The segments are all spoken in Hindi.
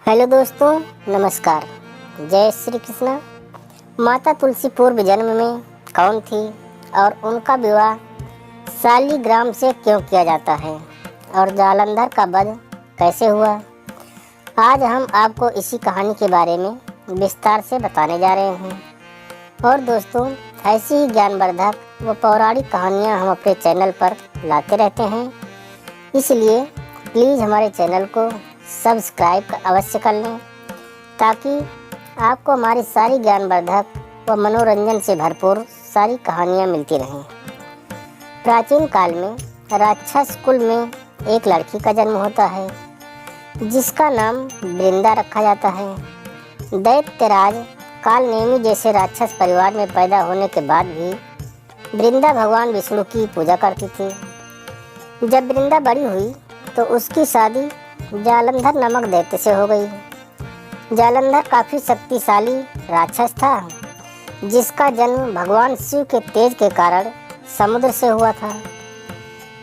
हेलो दोस्तों, नमस्कार। जय श्री कृष्ण। माता तुलसी पूर्व जन्म में कौन थी और उनका विवाह शालिग्राम से क्यों किया जाता है और जालंधर का वध कैसे हुआ, आज हम आपको इसी कहानी के बारे में विस्तार से बताने जा रहे हैं। और दोस्तों, ऐसी ही ज्ञानवर्धक व पौराणिक कहानियाँ हम अपने चैनल पर लाते रहते हैं, इसलिए प्लीज़ हमारे चैनल को सब्सक्राइब अवश्य कर लें ताकि आपको हमारी सारी ज्ञानवर्धक व मनोरंजन से भरपूर सारी कहानियाँ मिलती रहें। प्राचीन काल में राक्षस कुल में एक लड़की का जन्म होता है जिसका नाम वृंदा रखा जाता है। दैत्यराज कालनेमी जैसे राक्षस परिवार में पैदा होने के बाद भी वृंदा भगवान विष्णु की पूजा करती थी। जब वृंदा बड़ी हुई तो उसकी शादी जालंधर नामक दैत्य से हो गई। जालंधर काफ़ी शक्तिशाली राक्षस था जिसका जन्म भगवान शिव के तेज के कारण समुद्र से हुआ था।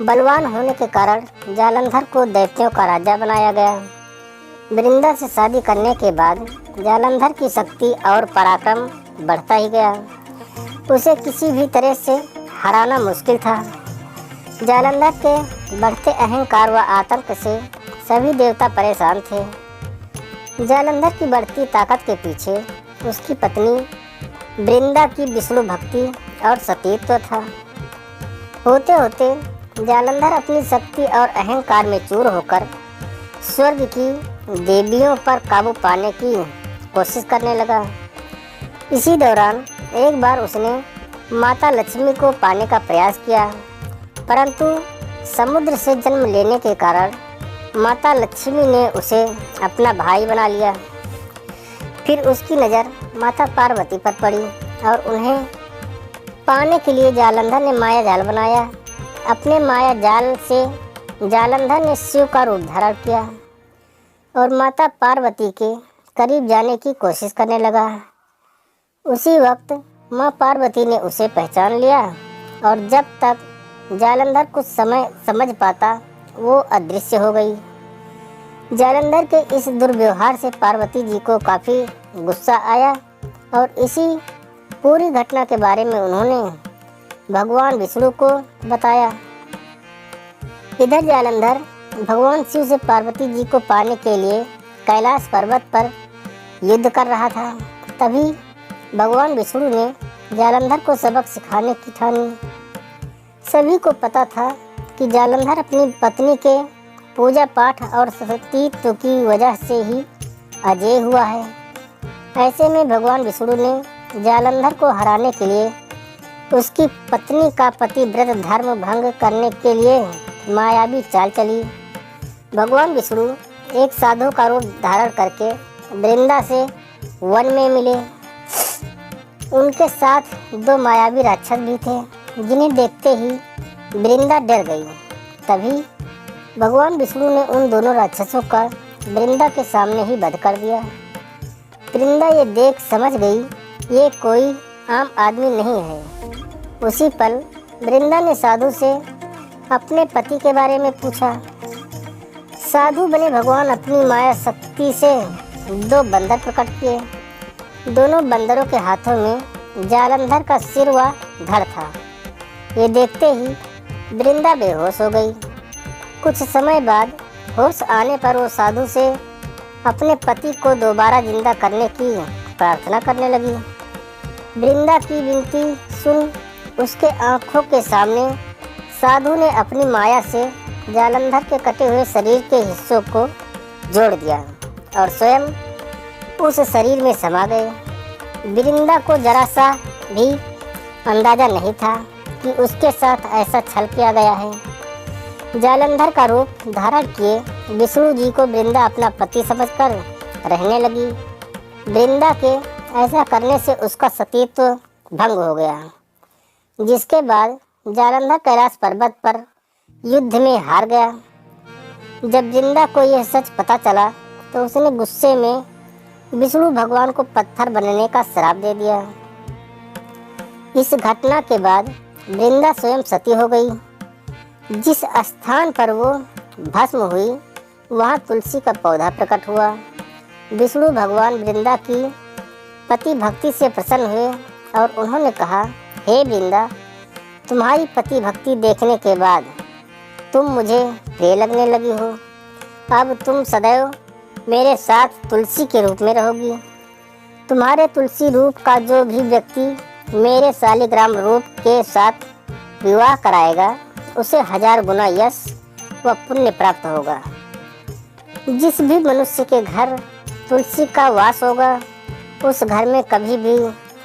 बलवान होने के कारण जालंधर को दैत्यों का राजा बनाया गया। वृंदा से शादी करने के बाद जालंधर की शक्ति और पराक्रम बढ़ता ही गया। उसे किसी भी तरह से हराना मुश्किल था। जालंधर के बढ़ते अहंकार व आतंक से सभी देवता परेशान थे। जालंधर की बढ़ती ताकत के पीछे उसकी पत्नी वृंदा की विष्णु भक्ति और सतीत्व था। होते होते जालंधर अपनी शक्ति और अहंकार में चूर होकर स्वर्ग की देवियों पर काबू पाने की कोशिश करने लगा। इसी दौरान एक बार उसने माता लक्ष्मी को पाने का प्रयास किया, परंतु समुद्र से जन्म लेने के कारण माता लक्ष्मी ने उसे अपना भाई बना लिया। फिर उसकी नज़र माता पार्वती पर पड़ी और उन्हें पाने के लिए जालंधर ने माया जाल बनाया। अपने माया जाल से जालंधर ने शिव का रूप धारण किया और माता पार्वती के करीब जाने की कोशिश करने लगा। उसी वक्त माँ पार्वती ने उसे पहचान लिया और जब तक जालंधर कुछ समय समझ पाता वो अदृश्य हो गई। जालंधर के इस दुर्व्यवहार से पार्वती जी को काफ़ी गुस्सा आया और इसी पूरी घटना के बारे में उन्होंने भगवान विष्णु को बताया। इधर जालंधर भगवान शिव से पार्वती जी को पाने के लिए कैलाश पर्वत पर युद्ध कर रहा था। तभी भगवान विष्णु ने जालंधर को सबक सिखाने की ठानी। सभी को पता था कि जालंधर अपनी पत्नी के पूजा पाठ और सतीत्व की वजह से ही अजेय हुआ है। ऐसे में भगवान विष्णु ने जालंधर को हराने के लिए उसकी पत्नी का पतिव्रत धर्म भंग करने के लिए मायावी चाल चली। भगवान विष्णु एक साधु का रूप धारण करके वृंदा से वन में मिले। उनके साथ दो मायावी राक्षस भी थे जिन्हें देखते ही वृंदा डर गई। तभी भगवान विष्णु ने उन दोनों राक्षसों का वृंदा के सामने ही वध कर दिया। वृंदा ये देख समझ गई ये कोई आम आदमी नहीं है। उसी पल वृंदा ने साधु से अपने पति के बारे में पूछा। साधु बने भगवान अपनी माया शक्ति से दो बंदर प्रकट किए। दोनों बंदरों के हाथों में जालंधर का सिर व धड़ था। ये देखते ही वृंदा बेहोश हो गई। कुछ समय बाद होश आने पर वो साधु से अपने पति को दोबारा जिंदा करने की प्रार्थना करने लगी। वृंदा की विनती सुन उसके आंखों के सामने साधु ने अपनी माया से जालंधर के कटे हुए शरीर के हिस्सों को जोड़ दिया और स्वयं उस शरीर में समा गए। वृंदा को जरा सा भी अंदाजा नहीं था कि उसके साथ ऐसा छल किया गया है। जालंधर का रूप धारण किए विष्णु जी को वृंदा अपना पति समझकर रहने लगी। वृंदा के ऐसा करने से उसका सतीत्व भंग हो गया, जिसके बाद जालंधर कैलाश पर्वत पर युद्ध में हार गया। जब वृंदा को यह सच पता चला तो उसने गुस्से में विष्णु भगवान को पत्थर बनने का श्राप दे दिया। इस घटना के बाद वृंदा स्वयं सती हो गई। जिस स्थान पर वो भस्म हुई वहाँ तुलसी का पौधा प्रकट हुआ विष्णु भगवान वृंदा की पति भक्ति से प्रसन्न हुए और उन्होंने कहा, हे वृंदा, तुम्हारी पति भक्ति देखने के बाद तुम मुझे प्रिय लगने लगी हो। अब तुम सदैव मेरे साथ तुलसी के रूप में रहोगी। तुम्हारे तुलसी रूप का जो भी व्यक्ति मेरे शालिग्राम रूप के साथ विवाह कराएगा उसे 1000 गुना यश व पुण्य प्राप्त होगा। जिस भी मनुष्य के घर तुलसी का वास होगा उस घर में कभी भी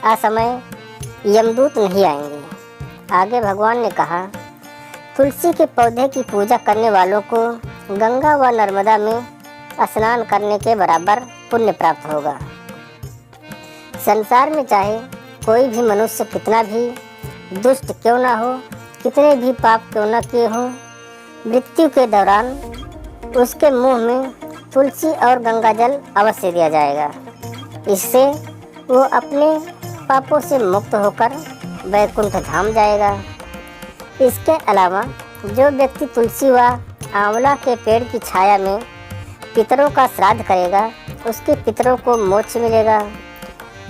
असमय यमदूत नहीं आएंगे। आगे भगवान ने कहा, तुलसी के पौधे की पूजा करने वालों को गंगा व नर्मदा में स्नान करने के बराबर पुण्य प्राप्त होगा। संसार में चाहे कोई भी मनुष्य कितना भी दुष्ट क्यों ना हो, कितने भी पाप क्यों ना किए हों, मृत्यु के दौरान उसके मुंह में तुलसी और गंगा जल अवश्य दिया जाएगा। इससे वो अपने पापों से मुक्त होकर वैकुंठ धाम जाएगा। इसके अलावा जो व्यक्ति तुलसी व आंवला के पेड़ की छाया में पितरों का श्राद्ध करेगा उसके पितरों को मोक्ष मिलेगा।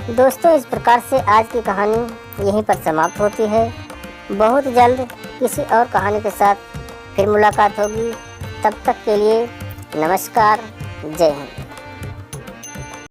दोस्तों, इस प्रकार से आज की कहानी यहीं पर समाप्त होती है। बहुत जल्द किसी और कहानी के साथ फिर मुलाकात होगी। तब तक के लिए नमस्कार, जय हिंद।